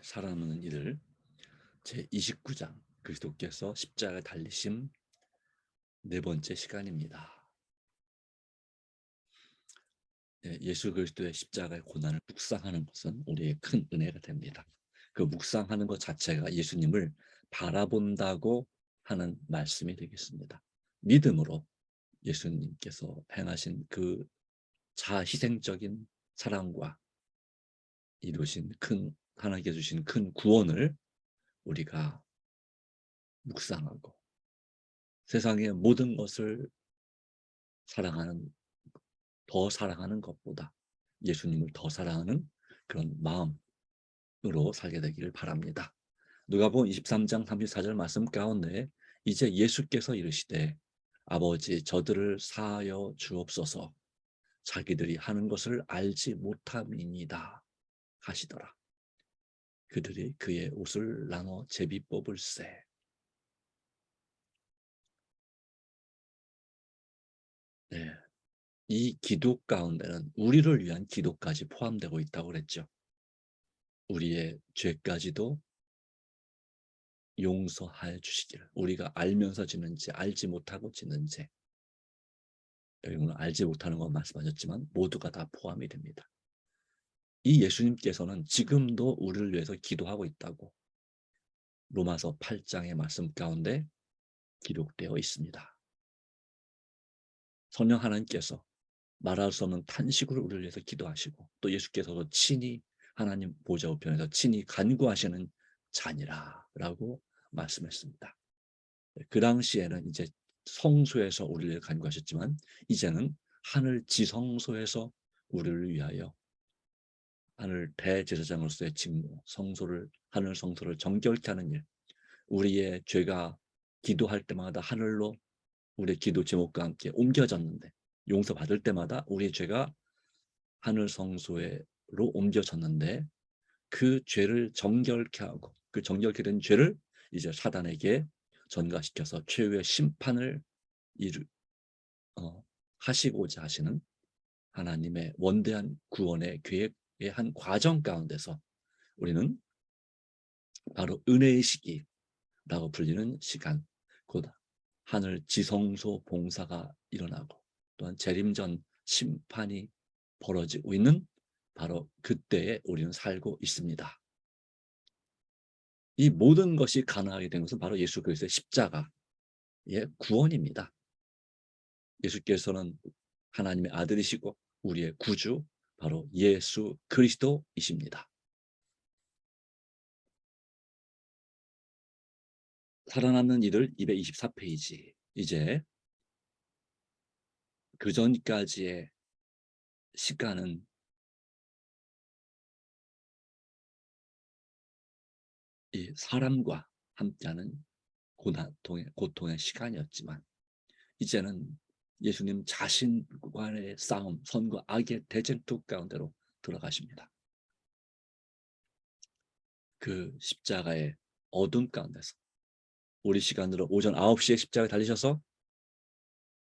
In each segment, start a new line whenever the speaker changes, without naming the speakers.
살아남는 이들 제29장 그리스도께서 십자가에 달리심 네 번째 시간입니다. 예수 그리스도의 십자가의 고난을 묵상하는 것은 우리의 큰 은혜가 됩니다. 그 묵상하는 것 자체가 예수님을 바라본다고 하는 말씀이 되겠습니다. 믿음으로 예수님께서 행하신 그 자희생적인 사랑과 이루신 하나님께 주신 큰 구원을 우리가 묵상하고 세상의 모든 것을 더 사랑하는 것보다 예수님을 더 사랑하는 그런 마음으로 살게 되기를 바랍니다. 누가복음 23장 34절 말씀 가운데 이제 예수께서 이르시되 아버지 저들을 사하여 주옵소서 자기들이 하는 것을 알지 못함이니이다 하시더라. 그들이 그의 옷을 나눠 제비 뽑을세. 네. 이 기도 가운데는 우리를 위한 기도까지 포함되고 있다고 그랬죠. 우리의 죄까지도 용서하여 주시기를. 우리가 알면서 지는지 알지 못하고 지는 죄, 여러분은 알지 못하는 건 말씀하셨지만 모두가 다 포함이 됩니다. 이 예수님께서는 지금도 우리를 위해서 기도하고 있다고 로마서 8장의 말씀 가운데 기록되어 있습니다. 성령 하나님께서 말할 수 없는 탄식으로 우리를 위해서 기도하시고 또 예수께서도 친히 하나님 보좌 우편에서 친히 간구하시는 자니라라고 말씀했습니다. 그 당시에는 이제 성소에서 우리를 간구하셨지만 이제는 하늘 지성소에서 우리를 위하여 하늘 대제사장으로서의 직무, 하늘 성소를 정결케 하는 일, 우리의 죄가 기도할 때마다 하늘로 우리의 기도 제목과 함께 옮겨졌는데 용서받을 때마다 우리의 죄가 하늘 성소로 옮겨졌는데 그 죄를 정결케 하고 그 정결케 된 죄를 이제 사단에게 전가시켜서 최후의 심판을 하시고자 하시는 하나님의 원대한 구원의 계획의 한 과정 가운데서 우리는 바로 은혜의 시기라고 불리는 시간, 곧 하늘 지성소 봉사가 일어나고 또한 재림전 심판이 벌어지고 있는 바로 그때에 우리는 살고 있습니다. 이 모든 것이 가능하게 된 것은 바로 예수 그리스도의 십자가의 구원입니다. 예수께서는 하나님의 아들이시고 우리의 구주 바로 예수 그리스도이십니다. 살아남는 이들 224페이지. 이제 그 전까지의 시간은 이 사람과 함께하는 고통의 시간이었지만 이제는 예수님 자신과의 싸움, 선과 악의 대쟁투 가운데로 들어가십니다. 그 십자가의 어둠 가운데서 우리 시간으로 오전 9시에 십자가에 달리셔서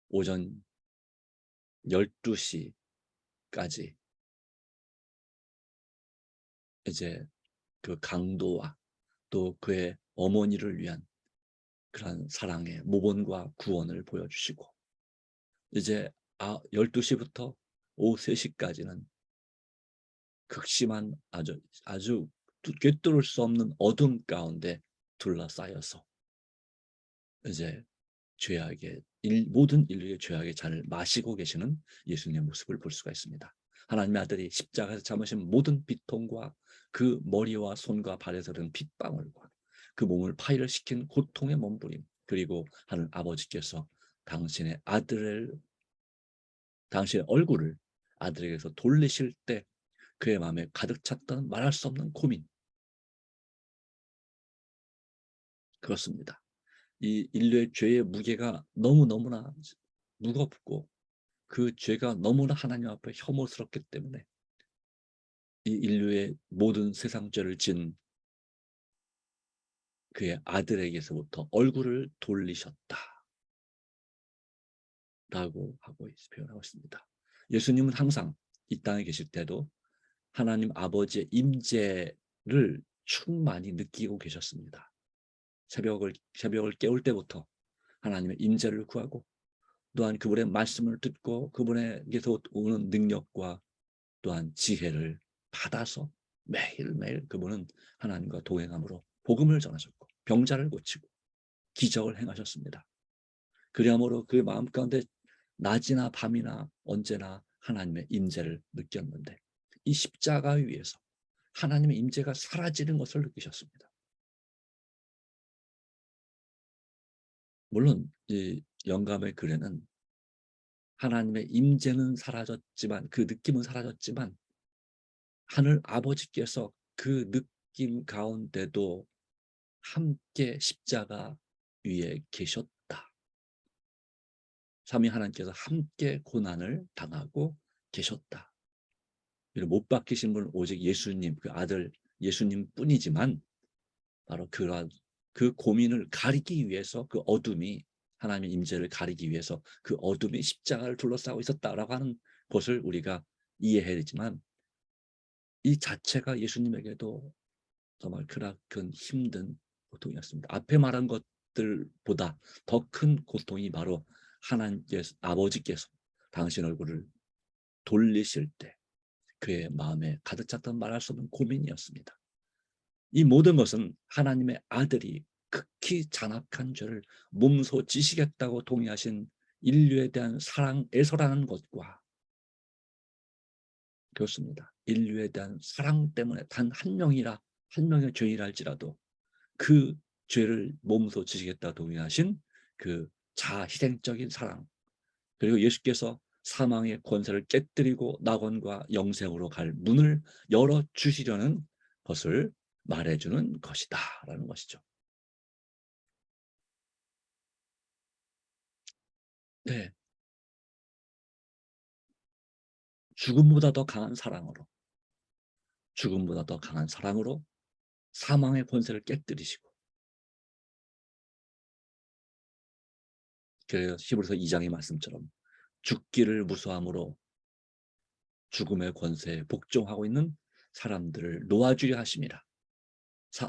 오전 12시까지 이제 그 강도와 또 그의 어머니를 위한 그런 사랑의 모본과 구원을 보여주시고 이제 12시부터 오후 3시까지는 극심한 아주 꿰뚫을 수 없는 어둠 가운데 둘러싸여서 이제 모든 인류의 죄악의 잔을 마시고 계시는 예수님의 모습을 볼 수가 있습니다. 하나님의 아들이 십자가에서 참으신 모든 비통과 그 머리와 손과 발에서 흐르는 핏방울과 그 몸을 파열을 시킨 고통의 몸부림, 그리고 하늘 아버지께서 당신의 얼굴을 아들에게서 돌리실 때 그의 마음에 가득 찼던 말할 수 없는 고민, 그렇습니다. 이 인류의 죄의 무게가 너무너무나 무겁고 그 죄가 너무나 하나님 앞에 혐오스럽기 때문에 이 인류의 모든 세상 죄를 진 그의 아들에게서부터 얼굴을 돌리셨다 라고 표현하고 있습니다. 예수님은 항상 이 땅에 계실 때도 하나님 아버지의 임재를 충만히 느끼고 계셨습니다. 새벽을 깨울 때부터 하나님의 임재를 구하고 또한 그분의 말씀을 듣고 그분에게서 오는 능력과 또한 지혜를 받아서 매일매일 그분은 하나님과 동행함으로 복음을 전하셨고 병자를 고치고 기적을 행하셨습니다. 그리함으로 그 마음 가운데 낮이나 밤이나 언제나 하나님의 임재를 느꼈는데 이 십자가 위에서 하나님의 임재가 사라지는 것을 느끼셨습니다. 물론 이 영감의 글에는 하나님의 임재는 사라졌지만 그 느낌은 사라졌지만 하늘 아버지께서 그 느낌 가운데도 함께 십자가 위에 계셨다. 삼위 하나님께서 함께 고난을 당하고 계셨다. 못 박히신 분은 오직 예수님, 그 아들 예수님 뿐이지만 바로 그러한 그 고민을 가리기 위해서 그 어둠이 하나님의 임재를 가리기 위해서 그 어둠이 십자가를 둘러싸고 있었다라고 하는 것을 우리가 이해해야 되지만 이 자체가 예수님에게도 정말 크나큰 힘든 고통이었습니다. 앞에 말한 것들보다 더 큰 고통이 바로 하나님께서 아버지께서 당신 얼굴을 돌리실 때 그의 마음에 가득 찼던 말할 수 없는 고민이었습니다. 이 모든 것은 하나님의 아들이 극히 잔악한 죄를 몸소 지시겠다고 동의하신 인류에 대한 사랑에서라는 것과 그렇습니다. 인류에 대한 사랑 때문에 단 한 명의 죄인이라 할지라도 그 죄를 몸소 지시겠다 동의하신 그 자희생적인 사랑, 그리고 예수께서 사망의 권세를 깨뜨리고 낙원과 영생으로 갈 문을 열어주시려는 것을 말해주는 것이다 라는 것이죠. 네, 죽음보다 더 강한 사랑으로, 죽음보다 더 강한 사랑으로 사망의 권세를 깨뜨리시고, 그래서 히브리서 2장의 말씀처럼 죽기를 무서함으로 죽음의 권세에 복종하고 있는 사람들을 놓아주려 하심이라.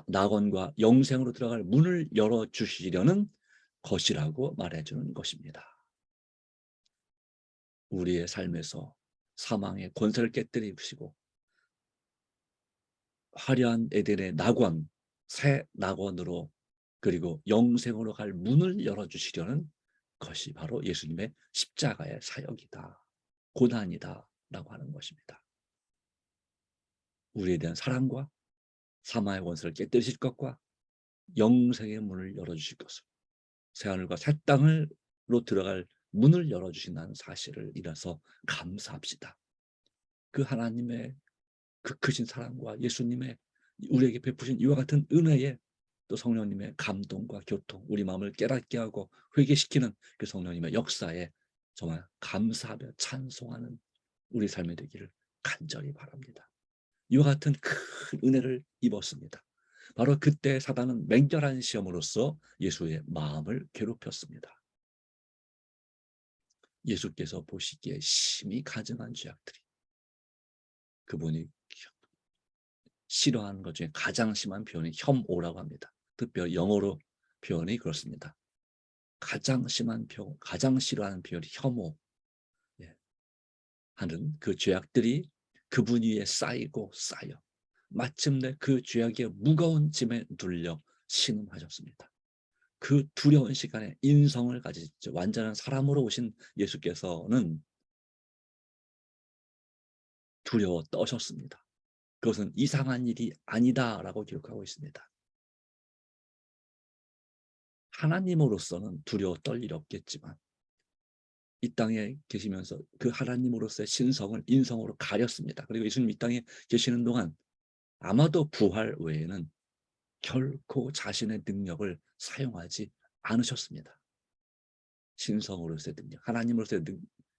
낙원과 영생으로 들어갈 문을 열어주시려는 것이라고 말해주는 것입니다. 우리의 삶에서 사망의 권세를 깨뜨리시고 화려한 에덴의 낙원, 새 낙원으로 그리고 영생으로 갈 문을 열어주시려는 것이 바로 예수님의 십자가의 사역이다, 고난이다 라고 하는 것입니다. 우리에 대한 사랑과 사망의 권세를 깨뜨리실 것과 영생의 문을 열어주실 것을, 새하늘과 새 땅으로 들어갈 문을 열어주신다는 사실을 이라서 감사합시다. 그 하나님의 그 크신 사랑과 예수님의 우리에게 베푸신 이와 같은 은혜에 또 성령님의 감동과 교통, 우리 마음을 깨닫게 하고 회개시키는 그 성령님의 역사에 정말 감사하며 찬송하는 우리 삶이 되기를 간절히 바랍니다. 이와 같은 큰 은혜를 입었습니다. 바로 그때 사단은 맹렬한 시험으로써 예수의 마음을 괴롭혔습니다. 예수께서 보시기에 심히 가증한 죄악들이, 그분이 싫어하는 것 중에 가장 심한 표현이 혐오라고 합니다. 특별히 영어로 표현이 그렇습니다. 가장 심한 표현, 가장 싫어하는 표현이 혐오, 예, 하는 그 죄악들이 그분 위에 쌓이고 쌓여 마침내 그 죄악의 무거운 짐에 눌려 신음하셨습니다. 그 두려운 시간에 인성을 가지셨죠. 완전한 사람으로 오신 예수께서는 두려워 떠셨습니다. 그것은 이상한 일이 아니다라고 기록하고 있습니다. 하나님으로서는 두려워 떨 일이 없겠지만 이 땅에 계시면서 그 하나님으로서의 신성을 인성으로 가렸습니다. 그리고 예수님 이 땅에 계시는 동안 아마도 부활 외에는 결코 자신의 능력을 사용하지 않으셨습니다. 신성으로서의 능력, 하나님으로서의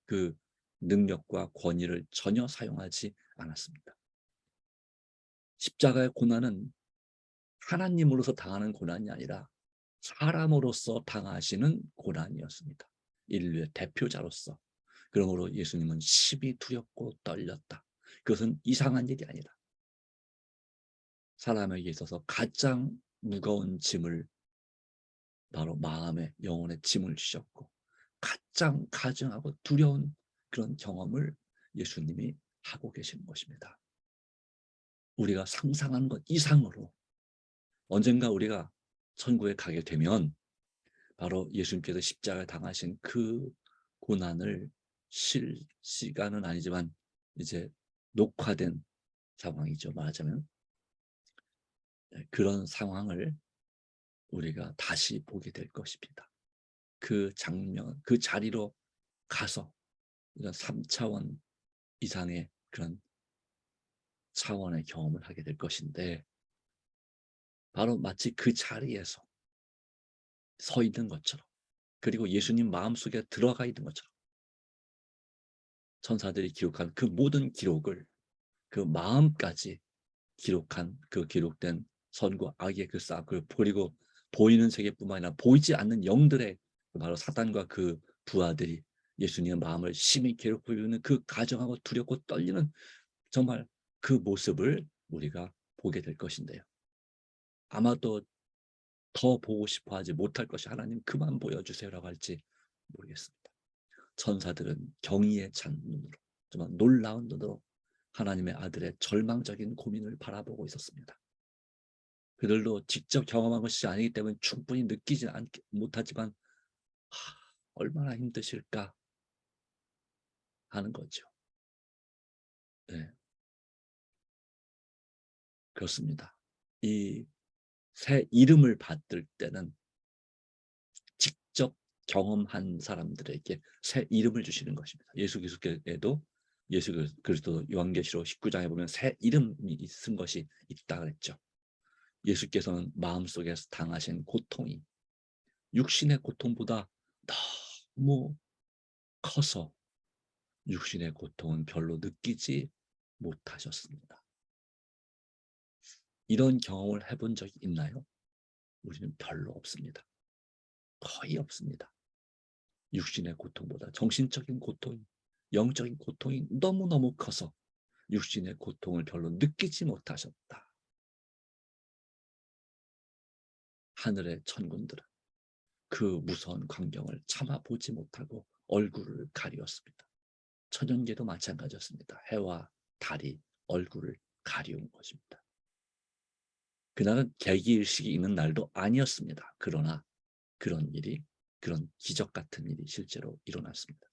그 능력과 권위를 전혀 사용하지 않았습니다. 십자가의 고난은 하나님으로서 당하는 고난이 아니라 사람으로서 당하시는 고난이었습니다. 인류의 대표자로서. 그러므로 예수님은 심히 두렵고 떨렸다. 그것은 이상한 일이 아니라 사람에게 있어서 가장 무거운 짐을 바로 마음의 영혼의 짐을 지셨고 가장 가증하고 두려운 그런 경험을 예수님이 하고 계시는 것입니다. 우리가 상상하는 것 이상으로 언젠가 우리가 천국에 가게 되면 바로 예수님께서 십자가에 당하신 그 고난을 시간은 아니지만 이제 녹화된 상황이죠. 말하자면 그런 상황을 우리가 다시 보게 될 것입니다. 그 장면, 그 자리로 가서 이런 3차원 이상의 그런 차원의 경험을 하게 될 것인데 바로 마치 그 자리에서 서 있는 것처럼 그리고 예수님 마음속에 들어가 있는 것처럼 천사들이 기록한 그 모든 기록을 그 마음까지 기록한 그 기록된 선과 악의 그 싸움 그리고 보이는 세계뿐만 아니라 보이지 않는 영들의 바로 사단과 그 부하들이 예수님의 마음을 심히 괴롭히고 있는 그 가정하고 두렵고 떨리는 정말 그 모습을 우리가 보게 될 것인데요. 아마도 더 보고 싶어 하지 못할 것이 하나님 그만 보여주세요라고 할지 모르겠습니다. 천사들은 경의에 찬 눈으로 정말 놀라운 눈으로 하나님의 아들의 절망적인 고민을 바라보고 있었습니다. 그들도 직접 경험한 것이 아니기 때문에 충분히 느끼지 못하지만 얼마나 힘드실까 하는 거죠. 네, 그렇습니다. 이 새 이름을 받을 때는 직접 경험한 사람들에게 새 이름을 주시는 것입니다. 예수 그리스도에도 예수 그리스도 요한계시록 19장에 보면 새 이름이 쓴 것이 있다 그랬죠. 예수께서는 마음속에서 당하신 고통이 육신의 고통보다 너무 커서 육신의 고통은 별로 느끼지 못하셨습니다. 이런 경험을 해본 적이 있나요? 우리는 별로 없습니다. 거의 없습니다. 육신의 고통보다 정신적인 고통이, 영적인 고통이 너무너무 커서 육신의 고통을 별로 느끼지 못하셨다. 하늘의 천군들은 그 무서운 광경을 참아보지 못하고 얼굴을 가리었습니다. 천연계도 마찬가지였습니다. 해와 달이 얼굴을 가리운 것입니다. 그날은 개기일식이 있는 날도 아니었습니다. 그러나 그런 일이, 그런 기적 같은 일이 실제로 일어났습니다.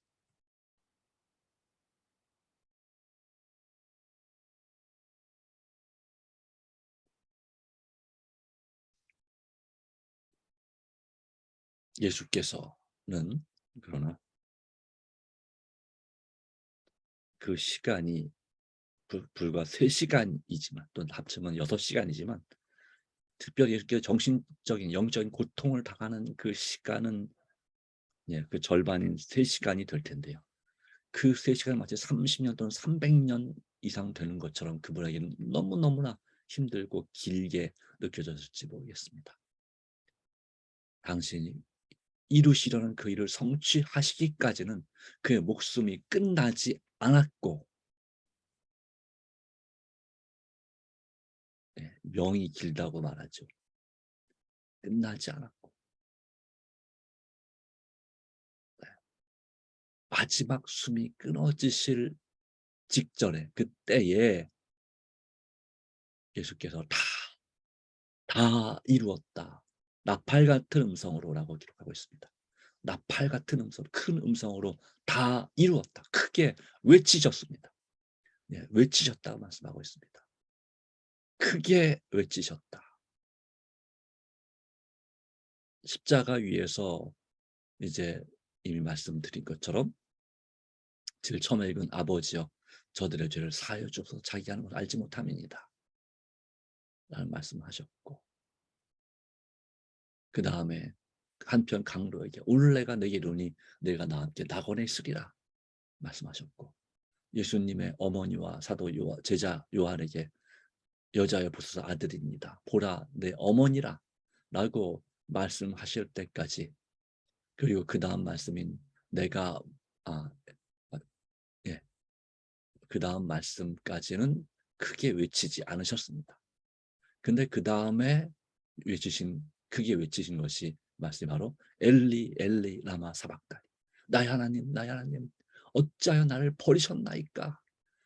예수께서는 그러나 그 시간이 불과 3시간이지만 또는 합치면 6시간이지만 특별히 이렇게 정신적인 영적인 고통을 당하는 그 시간은 그 절반인 3시간이 될 텐데요. 그 3시간 마치 30년 또는 300년 이상 되는 것처럼 그분에게는 너무너무나 힘들고 길게 느껴졌을지 모르겠습니다. 당신이 이루시려는 그 일을 성취하시기까지는 그의 목숨이 끝나지 않았고 명이 길다고 말하죠. 끝나지 않았고 마지막 숨이 끊어지실 직전에 그때에 예수께서 다 이루었다. 나팔 같은 음성으로라고 기록하고 있습니다. 나팔 같은 음성, 큰 음성으로 다 이루었다. 크게 외치셨습니다. 외치셨다고 말씀하고 있습니다. 크게 외치셨다. 십자가 위에서 이제 이미 말씀드린 것처럼 제일 처음에 읽은 아버지여 저들의 죄를 사하여 주옵소서 자기가 하는 걸 알지 못함이니이다 라는 말씀하셨고 그 다음에 한편 강로에게 오늘 내가 내게 이르니 내가 나와 함께 낙원에 있으리라 말씀하셨고 예수님의 어머니와 사도 제자 요한에게 여자여 보소서 아들입니다. 보라 내 어머니라 라고 말씀하실 때까지 그리고 그 다음 말씀인 내가 아, 예, 그 다음 말씀까지는 크게 외치지 않으셨습니다. 근데 그 다음에 크게 외치신 것이 말씀이 바로 엘리 엘리 라마 사박다니, 나의 하나님 나의 하나님 어찌하여 나를 버리셨나이까.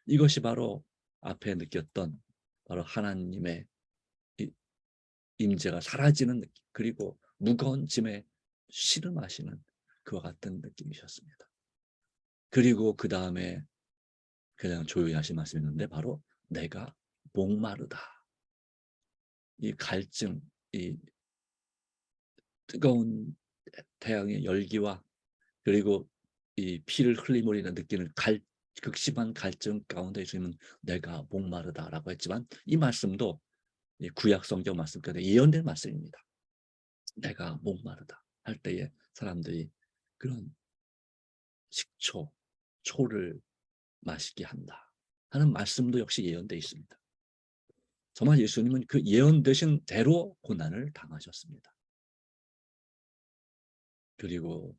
이것이 바로 앞에 느꼈던 바로 하나님의 임재가 사라지는 느낌, 그리고 무거운 짐에 씨름하시는 그와 같은 느낌이셨습니다. 그리고 그 다음에 그냥 조용히 하신 말씀이 있는데 바로 내가 목마르다. 이 갈증, 이 뜨거운 태양의 열기와 그리고 이 피를 흘림으로 느끼는 극심한 갈증 가운데 주님은 내가 목마르다라고 했지만, 이 말씀도 이 구약 성경 말씀 가운데 예언된 말씀입니다. 내가 목마르다 할 때에 사람들이 그런 식초, 초를 마시게 한다 하는 말씀도 역시 예언되어 있습니다. 정말 예수님은 그 예언되신 대로 고난을 당하셨습니다. 그리고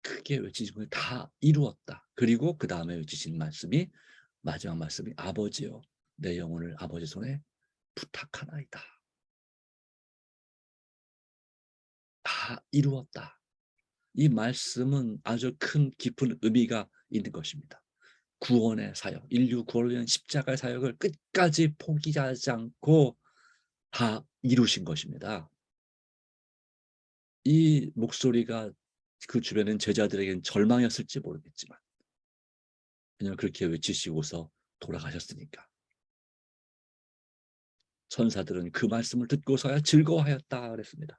크게 외치신 것을 다 이루었다. 그리고 그 다음에 외치신 말씀이, 마지막 말씀이 아버지여 내 영혼을 아버지 손에 부탁하나이다. 다 이루었다. 이 말씀은 아주 큰 깊은 의미가 있는 것입니다. 구원의 사역, 인류 구원을 위한 십자가의 사역을 끝까지 포기하지 않고 다 이루신 것입니다. 이 목소리가 그 주변엔 제자들에게는 절망이었을지 모르겠지만, 왜냐하면 그렇게 외치시고서 돌아가셨으니까. 천사들은 그 말씀을 듣고서야 즐거워하였다 그랬습니다.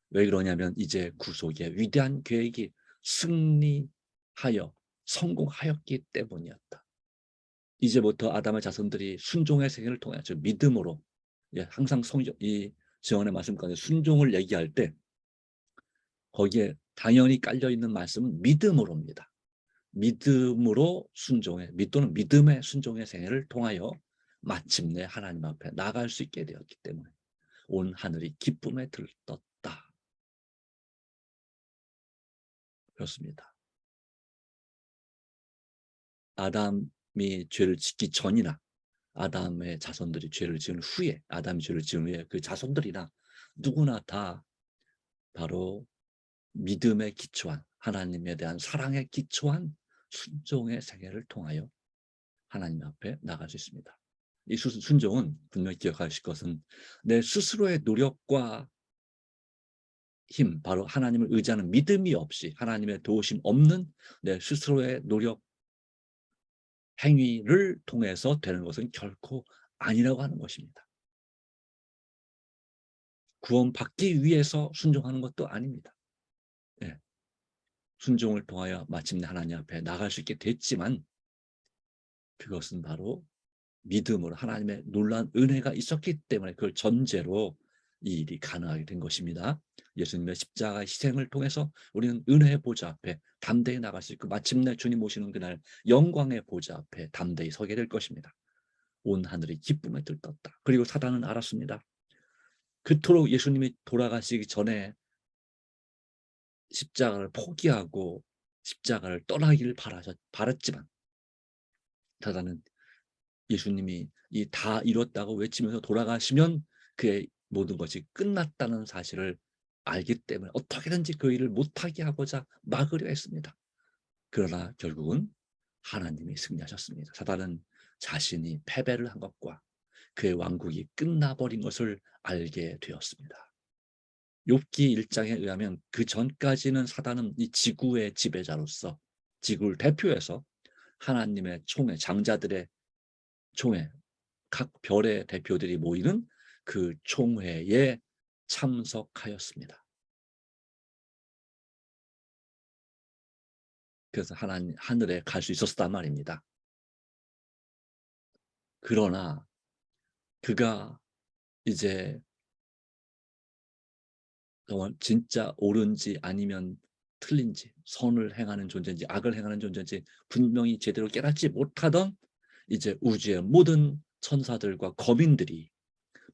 왜 그러냐면 이제 구속의 위대한 계획이 승리하여 성공하였기 때문이었다. 이제부터 아담의 자손들이 순종의 생애를 통해 믿음으로, 항상 이 지원의 말씀 가운데 순종을 얘기할 때 거기에 당연히 깔려 있는 말씀은 믿음으로입니다. 믿음으로 순종의 또는 믿음의 순종의 생애를 통하여 마침내 하나님 앞에 나갈 수 있게 되었기 때문에 온 하늘이 기쁨에 들떴다. 그렇습니다. 아담이 죄를 짓기 전이나 아담의 자손들이 죄를 지은 후에, 아담이 죄를 지은 후에 그 자손들이나 누구나 다 바로 믿음에 기초한, 하나님에 대한 사랑에 기초한 순종의 생애를 통하여 하나님 앞에 나갈 수 있습니다. 이 순종은 분명히 기억하실 것은 내 스스로의 노력과 힘, 바로 하나님을 의지하는 믿음이 없이, 하나님의 도우심 없는 내 스스로의 노력 행위를 통해서 되는 것은 결코 아니라고 하는 것입니다. 구원받기 위해서 순종하는 것도 아닙니다. 네. 순종을 통하여 마침내 하나님 앞에 나갈 수 있게 됐지만, 그것은 바로 믿음으로 하나님의 놀라운 은혜가 있었기 때문에 그걸 전제로 이 일이 가능하게 된 것입니다. 예수님의 십자가 희생을 통해서 우리는 은혜의 보좌 앞에 담대히 나갈 수 있고, 마침내 주님 오시는 그날 영광의 보좌 앞에 담대히 서게 될 것입니다. 온 하늘이 기쁨에 들떴다. 그리고 사단은 알았습니다. 그토록 예수님이 돌아가시기 전에 십자가를 포기하고 십자가를 떠나기를 바랐지만, 사단은 예수님이 이 다 이뤘다고 외치면서 돌아가시면 그의 모든 것이 끝났다는 사실을 알기 때문에 어떻게든지 그 일을 못하게 하고자 막으려 했습니다. 그러나 결국은 하나님이 승리하셨습니다. 사단은 자신이 패배를 한 것과 그의 왕국이 끝나버린 것을 알게 되었습니다. 욥기 1장에 의하면 그 전까지는 사단은 이 지구의 지배자로서, 지구를 대표해서 하나님의 총회, 장자들의 총회, 각 별의 대표들이 모이는 그 총회에 참석하였습니다. 그래서 하늘에 갈 수 있었단 말입니다. 그러나 그가 이제 진짜 옳은지 아니면 틀린지, 선을 행하는 존재인지 악을 행하는 존재인지 분명히 제대로 깨닫지 못하던 이제 우주의 모든 천사들과 거민들이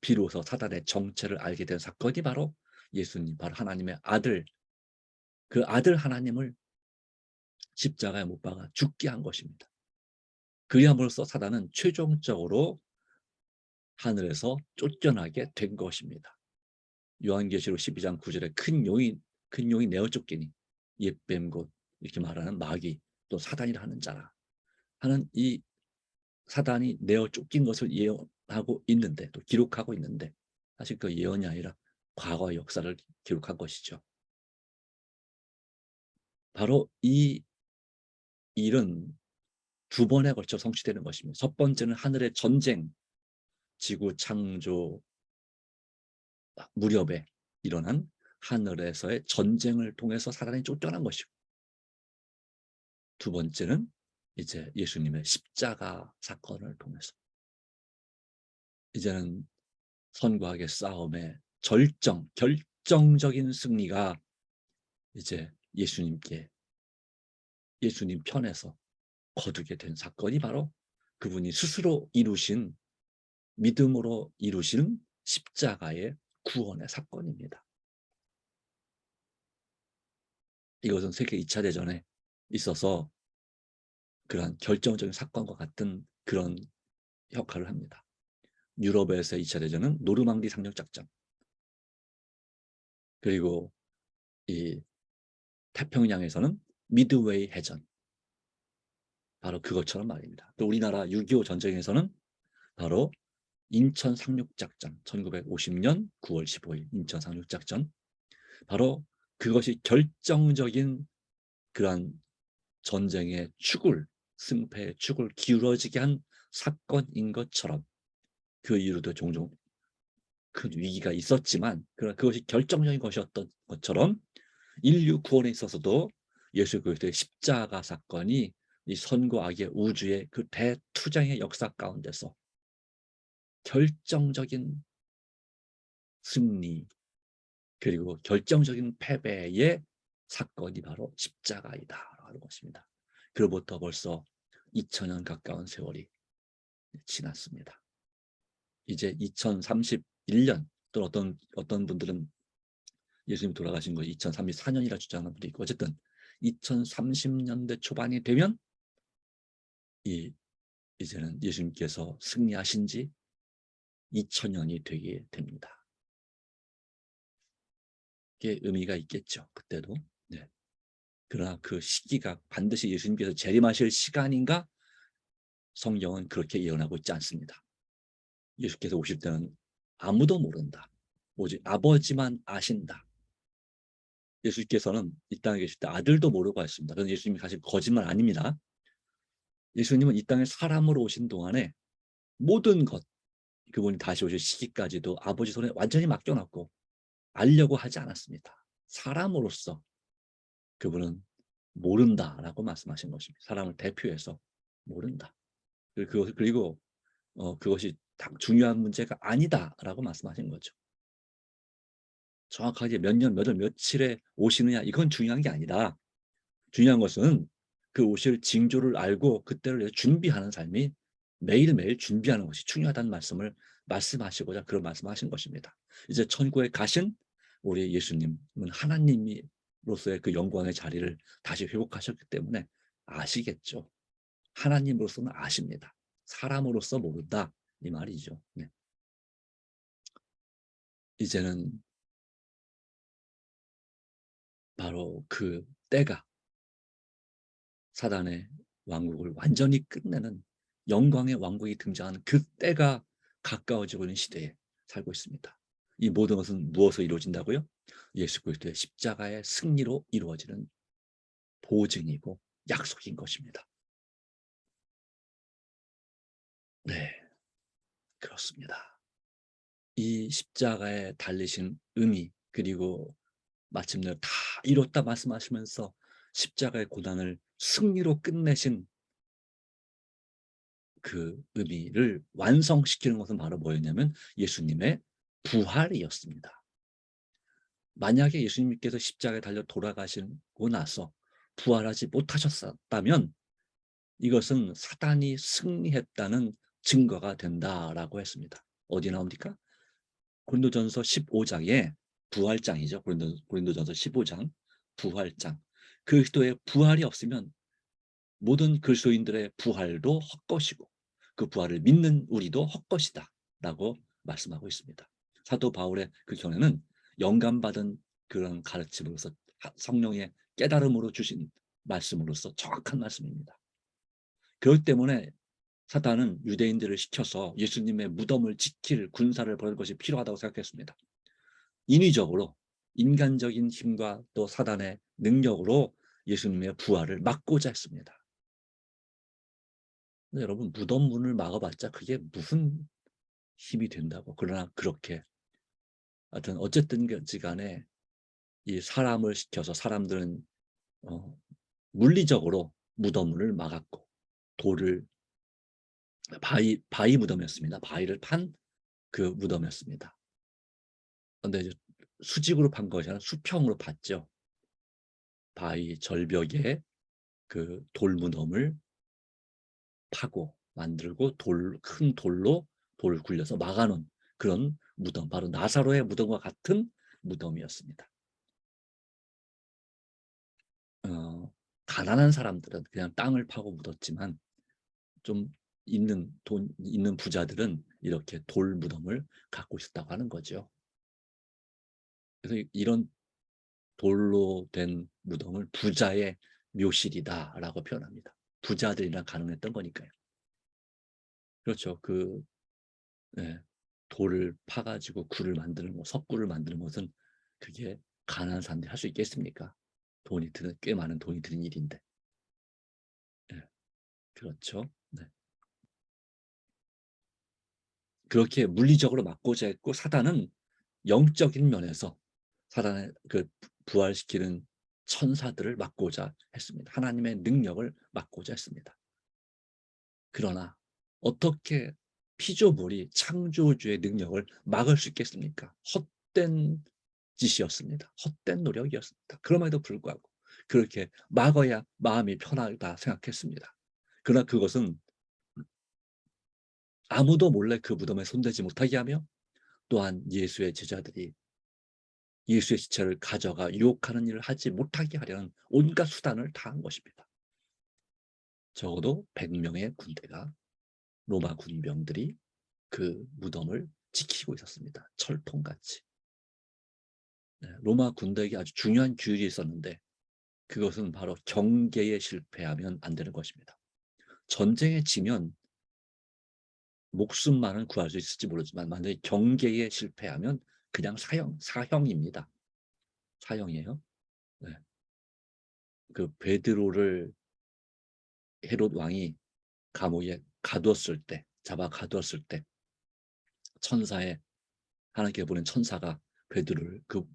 비로소 사단의 정체를 알게 된 사건이 바로 예수님, 바로 하나님의 아들, 그 아들 하나님을 십자가에 못 박아 죽게 한 것입니다. 그리함으로써 사단은 최종적으로 하늘에서 쫓겨나게 된 것입니다. 요한계시록 12장 9절에 큰 용이 내어 쫓기니 옛뱀 곧 이렇게 말하는 마귀 또 사단이라 하는 자라 하는 이 사단이 내어 쫓긴 것을 예언하고 있는데 또 기록하고 있는데 사실 그 예언이 아니라 과거의 역사를 기록한 것이죠. 바로 이 일은 두 번에 걸쳐 성취되는 것입니다. 첫 번째는 하늘의 전쟁, 지구 창조 무렵에 일어난 하늘에서의 전쟁을 통해서 사단이 쫓겨난 것이고, 두 번째는 이제 예수님의 십자가 사건을 통해서 이제는 선과 악의 싸움의 결정적인 승리가 이제 예수님 편에서 거두게 된 사건이 바로 그분이 스스로 이루신 믿음으로 이루신 십자가의 구원의 사건입니다. 이것은 세계 2차 대전에 있어서 그러한 결정적인 사건과 같은 그런 역할을 합니다. 유럽에서의 2차 대전은 노르망디 상륙작전, 그리고 이 태평양에서는 미드웨이 해전, 바로 그것처럼 말입니다. 또 우리나라 6.25 전쟁에서는 바로 인천 상륙작전, 1950년 9월 15일 인천 상륙작전, 바로 그것이 결정적인 그러한 전쟁의 승패의 축을 기울어지게 한 사건인 것처럼, 그 이후로도 종종 큰 위기가 있었지만 그것이 결정적인 것이었던 것처럼 인류 구원에 있어서도 예수 그리스도의 십자가 사건이 이 선과 악의 우주의 그 대투쟁의 역사 가운데서 결정적인 승리 그리고 결정적인 패배의 사건이 바로 십자가이다 하는 것입니다. 그로부터 벌써 2000년 가까운 세월이 지났습니다. 이제 2031년, 또 어떤 분들은 예수님 돌아가신 것이 2034년이라 주장하는 분도 있고, 어쨌든 2030년대 초반이 되면 이제는 예수님께서 승리하신 지 2000년이 되게 됩니다. 이게 의미가 있겠죠, 그때도. 네. 그러나 그 시기가 반드시 예수님께서 재림하실 시간인가? 성경은 그렇게 예언하고 있지 않습니다. 예수께서 오실 때는 아무도 모른다. 오직 아버지만 아신다. 예수께서는 이 땅에 계실 때 아들도 모르고 하셨습니다. 그건 예수님이 사실 거짓말 아닙니다. 예수님은 이 땅에 사람으로 오신 동안에 모든 것, 그분이 다시 오실 시기까지도 아버지 손에 완전히 맡겨놨고 알려고 하지 않았습니다. 사람으로서 그분은 모른다라고 말씀하신 것입니다. 사람을 대표해서 모른다. 그리고 그것이 중요한 문제가 아니다라고 말씀하신 거죠. 정확하게 몇 년, 몇 월, 며칠에 오시느냐 이건 중요한 게 아니라, 중요한 것은 그 오실 징조를 알고 그때를 위해 준비하는 삶이 매일매일 준비하는 것이 중요하다는 말씀을 말씀하시고자 그런 말씀하신 것입니다. 이제 천국에 가신 우리 예수님은 하나님으로서의 그 영광의 자리를 다시 회복하셨기 때문에 아시겠죠. 하나님으로서는 아십니다. 사람으로서 모른다 이 말이죠. 네. 이제는 바로 그 때가 사단의 왕국을 완전히 끝내는 영광의 왕국이 등장하는 그 때가 가까워지고 있는 시대에 살고 있습니다. 이 모든 것은 무엇으로 이루어진다고요? 예수 그리스도의 십자가의 승리로 이루어지는 보증이고 약속인 것입니다. 네, 그렇습니다. 이 십자가에 달리신 의미, 그리고 마침내 다 이뤘다 말씀하시면서 십자가의 고난을 승리로 끝내신 그 의미를 완성시키는 것은 바로 뭐였냐면 예수님의 부활이었습니다. 만약에 예수님께서 십자가에 달려 돌아가시고 나서 부활하지 못하셨다면 이것은 사단이 승리했다는 증거가 된다라고 했습니다. 어디 나옵니까? 고린도전서 15장에 부활장이죠. 고린도전서 15장 부활장. 그리스도의 부활이 없으면 모든 그리스도인들의 부활도 헛것이고 그 부활을 믿는 우리도 헛것이다. 라고 말씀하고 있습니다. 사도 바울의 그 견해는 영감받은 그런 가르침으로서 성령의 깨달음으로 주신 말씀으로서 정확한 말씀입니다. 그렇기 때문에 사탄은 유대인들을 시켜서 예수님의 무덤을 지킬 군사를 보낼 것이 필요하다고 생각했습니다. 인위적으로 인간적인 힘과 또 사단의 능력으로 예수님의 부활을 막고자 했습니다. 근데 여러분, 무덤 문을 막아봤자 그게 무슨 힘이 된다고. 그러나 그렇게 하여튼 어쨌든 간에 이 사람을 시켜서 사람들은 물리적으로 무덤을 막았고, 돌을 바위 무덤이었습니다. 바위를 판 그 무덤이었습니다. 그런데 이제 수직으로 판 것이 아니라 수평으로 팠죠. 바위 절벽에 그 돌무덤을 파고 만들고 큰 돌로 돌을 굴려서 막아놓은 그런 무덤, 바로 나사로의 무덤과 같은 무덤이었습니다. 가난한 사람들은 그냥 땅을 파고 묻었지만 좀 돈 있는 부자들은 이렇게 돌 무덤을 갖고 있었다고 하는 거죠. 그래서 이런 돌로 된 무덤을 부자의 묘실이다라고 표현합니다. 부자들이랑 가능했던 거니까요. 그렇죠. 네, 돌을 파가지고 굴을 만드는 것, 석굴을 만드는 것은 그게 가난한 사람들이 할 수 있겠습니까? 꽤 많은 돈이 드는 일인데. 네, 그렇죠. 네. 그렇게 물리적으로 막고자 했고, 사단은 영적인 면에서 사단의 그 부활시키는 천사들을 막고자 했습니다. 하나님의 능력을 막고자 했습니다. 그러나 어떻게 피조물이 창조주의 능력을 막을 수 있겠습니까? 헛된 짓이었습니다. 헛된 노력이었습니다. 그럼에도 불구하고 그렇게 막아야 마음이 편하다 생각했습니다. 그러나 그것은 아무도 몰래 그 무덤에 손대지 못하게 하며, 또한 예수의 제자들이 예수의 시체를 가져가 유혹하는 일을 하지 못하게 하려는 온갖 수단을 다한 것입니다. 적어도 100명의 군대가, 로마 군병들이 그 무덤을 지키고 있었습니다. 철통같이. 네, 로마 군대에게 아주 중요한 규율이 있었는데, 그것은 바로 경계에 실패하면 안 되는 것입니다. 전쟁에 지면 목숨만은 구할 수 있을지 모르지만 만약에 경계에 실패하면 그냥 사형입니다. 사형이에요. 네. 그 베드로를 헤롯 왕이 감옥에 잡아 가두었을 때 천사의 하나님께 보낸 천사가 베드로를 그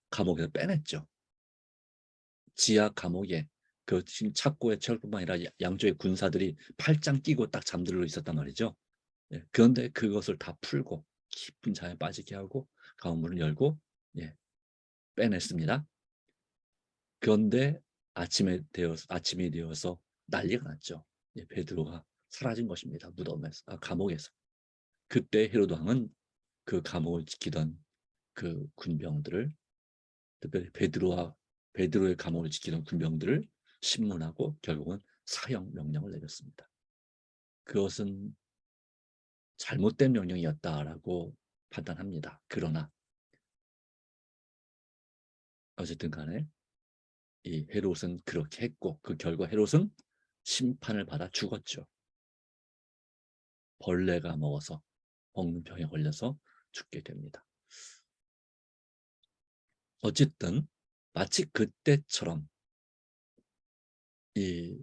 감옥에서 빼냈죠. 지하 감옥에 그 착고의 체육뿐만 아니라 양쪽의 군사들이 팔짱 끼고 딱 잠들어 있었단 말이죠. 예, 그런데 그것을 다 풀고 깊은 잠에 빠지게 하고 가문문을 열고, 예, 빼냈습니다. 그런데 아침이 되어서 난리가 났죠. 예, 베드로가 사라진 것입니다. 감옥에서. 그때 헤로드 왕은 그 감옥을 지키던 그 군병들을, 특별히 베드로의 감옥을 지키던 군병들을 신문하고 결국은 사형 명령을 내렸습니다. 그것은 잘못된 명령이었다라고 판단합니다. 그러나 어쨌든 간에 이 헤롯은 그렇게 했고, 그 결과 헤롯은 심판을 받아 죽었죠. 벌레가 먹어서 먹는 병에 걸려서 죽게 됩니다. 어쨌든 마치 그때처럼 이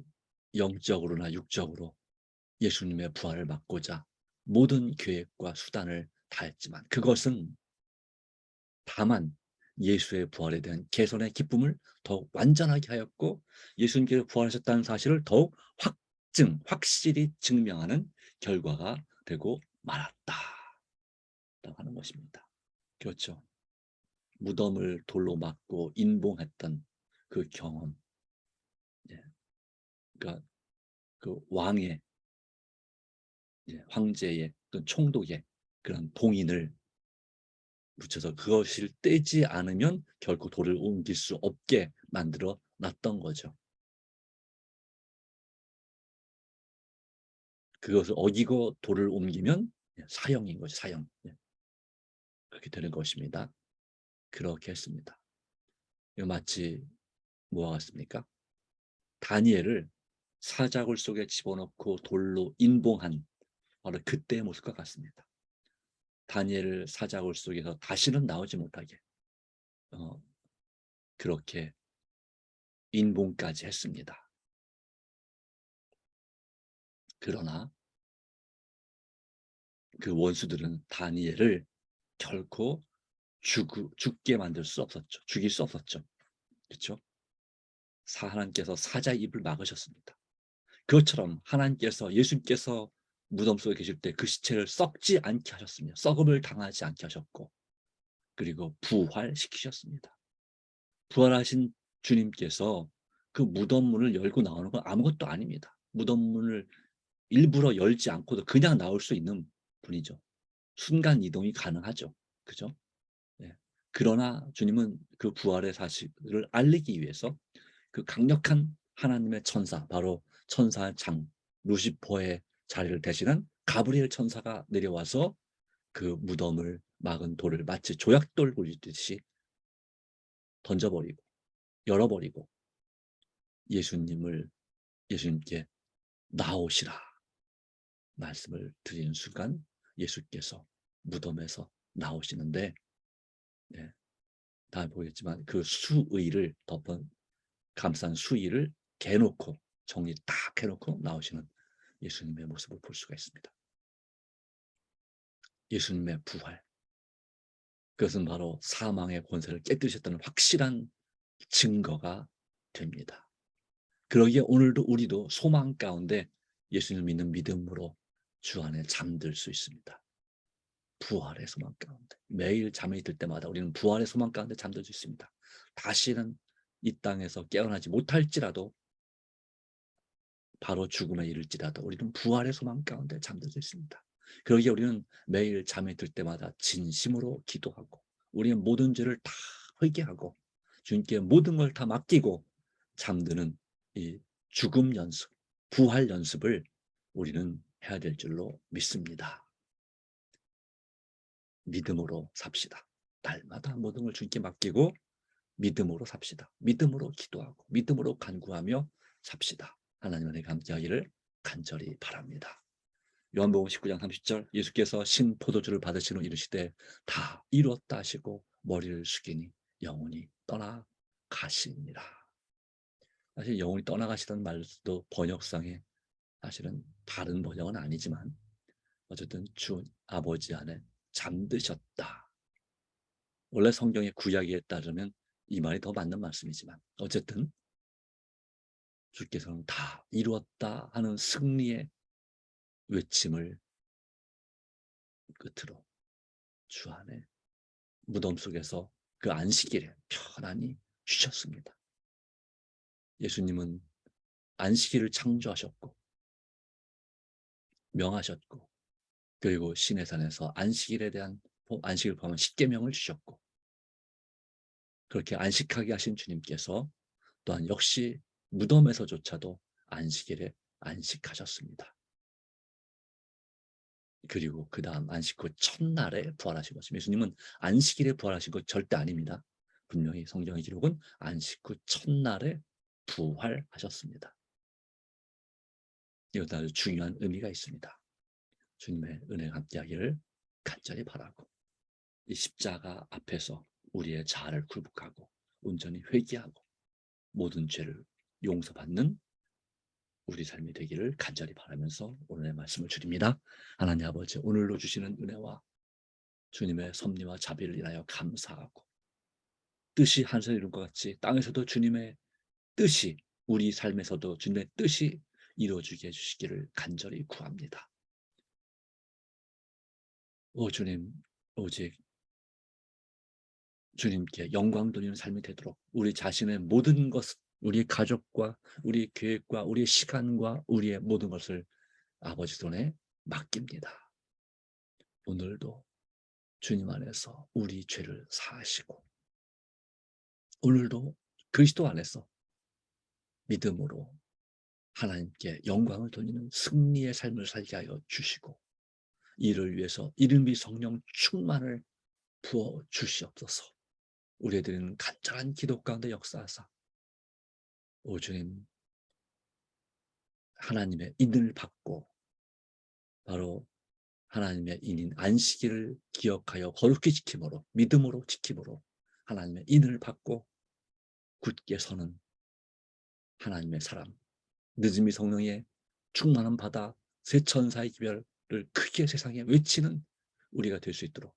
영적으로나 육적으로 예수님의 부활을 막고자 모든 계획과 수단을 다했지만, 그것은 다만 예수의 부활에 대한 개선의 기쁨을 더욱 완전하게 하였고, 예수님께서 부활하셨다는 사실을 더욱 확실히 증명하는 결과가 되고 말았다 라고 하는 것입니다. 그렇죠. 무덤을 돌로 막고 인봉했던 그 경험, 예. 그러니까 그 왕의, 예, 황제의 또는 총독의 그런 봉인을 붙여서 그것을 떼지 않으면 결코 돌을 옮길 수 없게 만들어 놨던 거죠. 그것을 어기고 돌을 옮기면 사형인 거죠. 사형. 그렇게 되는 것입니다. 그렇게 했습니다. 이거 마치 뭐와 같습니까? 다니엘을 사자굴 속에 집어넣고 돌로 인봉한 바로 그때의 모습과 같습니다. 다니엘을 사자굴 속에서 다시는 나오지 못하게 그렇게 인봉까지 했습니다. 그러나 그 원수들은 다니엘을 결코 죽게 만들 수 없었죠. 죽일 수 없었죠. 그렇죠? 하나님께서 사자의 입을 막으셨습니다. 그것처럼 하나님께서 예수님께서 무덤 속에 계실 때 그 시체를 썩지 않게 하셨습니다. 썩음을 당하지 않게 하셨고 그리고 부활시키셨습니다. 부활하신 주님께서 그 무덤 문을 열고 나오는 건 아무것도 아닙니다. 무덤 문을 일부러 열지 않고도 그냥 나올 수 있는 분이죠. 순간 이동이 가능하죠. 그죠? 네. 그러나 주님은 그 부활의 사실을 알리기 위해서 그 강력한 하나님의 천사, 바로 천사의 장 루시퍼의 자리를 대신한 가브리엘 천사가 내려와서 그 무덤을 막은 돌을 마치 조약돌 굴리듯이 던져버리고 열어버리고 예수님께 나오시라 말씀을 드리는 순간 예수께서 무덤에서 나오시는데, 네, 다 보겠지만 그 수의를 감싼 수의를 개놓고 정리 딱 해놓고 나오시는 예수님의 모습을 볼 수가 있습니다. 예수님의 부활, 그것은 바로 사망의 권세를 깨뜨리셨다는 확실한 증거가 됩니다. 그러기에 오늘도 우리도 소망 가운데 예수님을 믿는 믿음으로 주 안에 잠들 수 있습니다. 부활의 소망 가운데 매일 잠이 들 때마다 우리는 부활의 소망 가운데 잠들 수 있습니다. 다시는 이 땅에서 깨어나지 못할지라도, 바로 죽음에 이를지라도 우리는 부활의 소망 가운데 잠들 수 있습니다. 그러기에 우리는 매일 잠이 들 때마다 진심으로 기도하고 우리의 모든 죄를 다 회개하고 주님께 모든 걸 다 맡기고 잠드는 이 죽음 연습, 부활 연습을 우리는 해야 될 줄로 믿습니다. 믿음으로 삽시다. 날마다 모든 걸 주님께 맡기고 믿음으로 삽시다. 믿음으로 기도하고 믿음으로 간구하며 삽시다. 하나님 은혜가 함께하기를 간절히 바랍니다. 요한복음 19장 30절, 예수께서 신 포도주를 받으신 후 이르시되 다 이루었다 하시고 머리를 숙이니 영혼이 떠나가시니라. 사실 영혼이 떠나가시다는 말도 번역상에 사실은 다른 번역은 아니지만 어쨌든 주 아버지 안에 잠드셨다. 원래 성경의 구약에 따르면 이 말이 더 맞는 말씀이지만 어쨌든 주께서는 다 이루었다 하는 승리의 외침을 끝으로 주 안에 무덤 속에서 그 안식일에 편안히 쉬셨습니다. 예수님은 안식일을 창조하셨고 명하셨고 그리고 시내산에서 안식일에 대한 안식을 포함한 십계명을 주셨고 그렇게 안식하게 하신 주님께서 또한 역시 무덤에서조차도 안식일에 안식하셨습니다. 그리고 그 다음 안식 후 첫날에 부활하신 것입니다. 예수님은 안식일에 부활하신 것 절대 아닙니다. 분명히 성경의 기록은 안식 후 첫날에 부활하셨습니다. 이것도 아주 중요한 의미가 있습니다. 주님의 은혜가 함께하기를 간절히 바라고 이 십자가 앞에서 우리의 자아를 굴복하고 온전히 회개하고 모든 죄를 용서받는 우리 삶이 되기를 간절히 바라면서 오늘의 말씀을 드립니다. 하나님 아버지, 오늘로 주시는 은혜와 주님의 섭리와 자비를 인하여 감사하고 뜻이 하늘에서 이룬 것 같이 땅에서도 주님의 뜻이, 우리 삶에서도 주님의 뜻이 이루어지게 해주시기를 간절히 구합니다. 오 주님, 오직 주님께 영광 돌리는 삶이 되도록 우리 자신의 모든 것, 우리 가족과 우리 계획과 우리의 시간과 우리의 모든 것을 아버지 손에 맡깁니다. 오늘도 주님 안에서 우리 죄를 사하시고 오늘도 그리스도 안에서 믿음으로 하나님께 영광을 돌리는 승리의 삶을 살게 하여 주시고 이를 위해서 이름이 성령 충만을 부어 주시옵소서. 우리들은 간절한 기도 가운데 역사하사 오 주님 하나님의 인을 받고 바로 하나님의 인인 안식일을 기억하여 거룩히 지킴으로 믿음으로 지킴으로 하나님의 인을 받고 굳게 서는 하나님의 사람 늦음이 성령의 충만한 바다 새 천사의 기별을 크게 세상에 외치는 우리가 될 수 있도록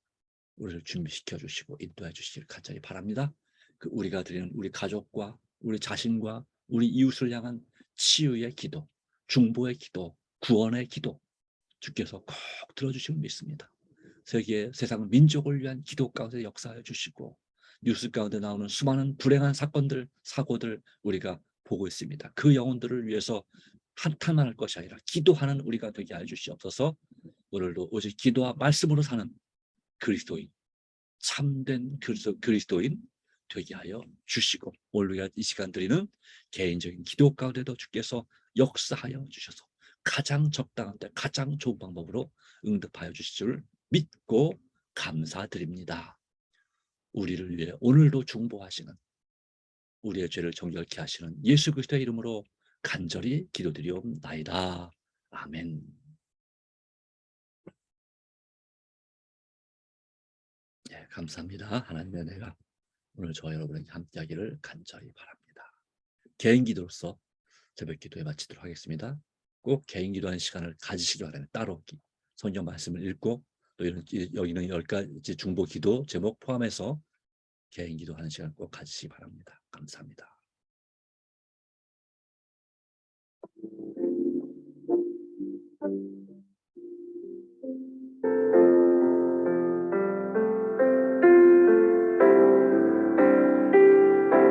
우리를 준비시켜 주시고 인도해 주시길 간절히 바랍니다. 그 우리가 드리는 우리 가족과 우리 자신과 우리 이웃을 향한 치유의 기도, 중보의 기도, 구원의 기도 주께서 꼭 들어주시면 믿습니다. 세상 민족을 위한 기도 가운데 역사해 주시고 뉴스 가운데 나오는 수많은 불행한 사건들, 사고들 우리가 보고 있습니다. 그 영혼들을 위해서 한탄할 것이 아니라 기도하는 우리가 되게 해 주시옵소서. 오늘도 오직 기도와 말씀으로 사는 그리스도인, 참된 그리스도인 되게 하여 주시고 오늘 우리가 이 시간 드리는 개인적인 기도 가운데도 주께서 역사하여 주셔서 가장 적당한 때 가장 좋은 방법으로 응답하여 주실 줄 믿고 감사드립니다. 우리를 위해 오늘도 중보하시는 우리의 죄를 정결케 하시는 예수 그리스도의 이름으로 간절히 기도드리옵나이다. 아멘. 네, 감사합니다. 하나님의 은혜가 오늘 저와 여러분에게 함께하기를 간절히 바랍니다. 개인 기도로서 새벽 기도에 마치도록 하겠습니다. 꼭 개인 기도하는 시간을 가지시기 바랍니다. 따로 성경 말씀을 읽고 또 여기는 10가지 중보 기도 제목 포함해서 개인 기도하는 시간 꼭 가지시기 바랍니다. 감사합니다.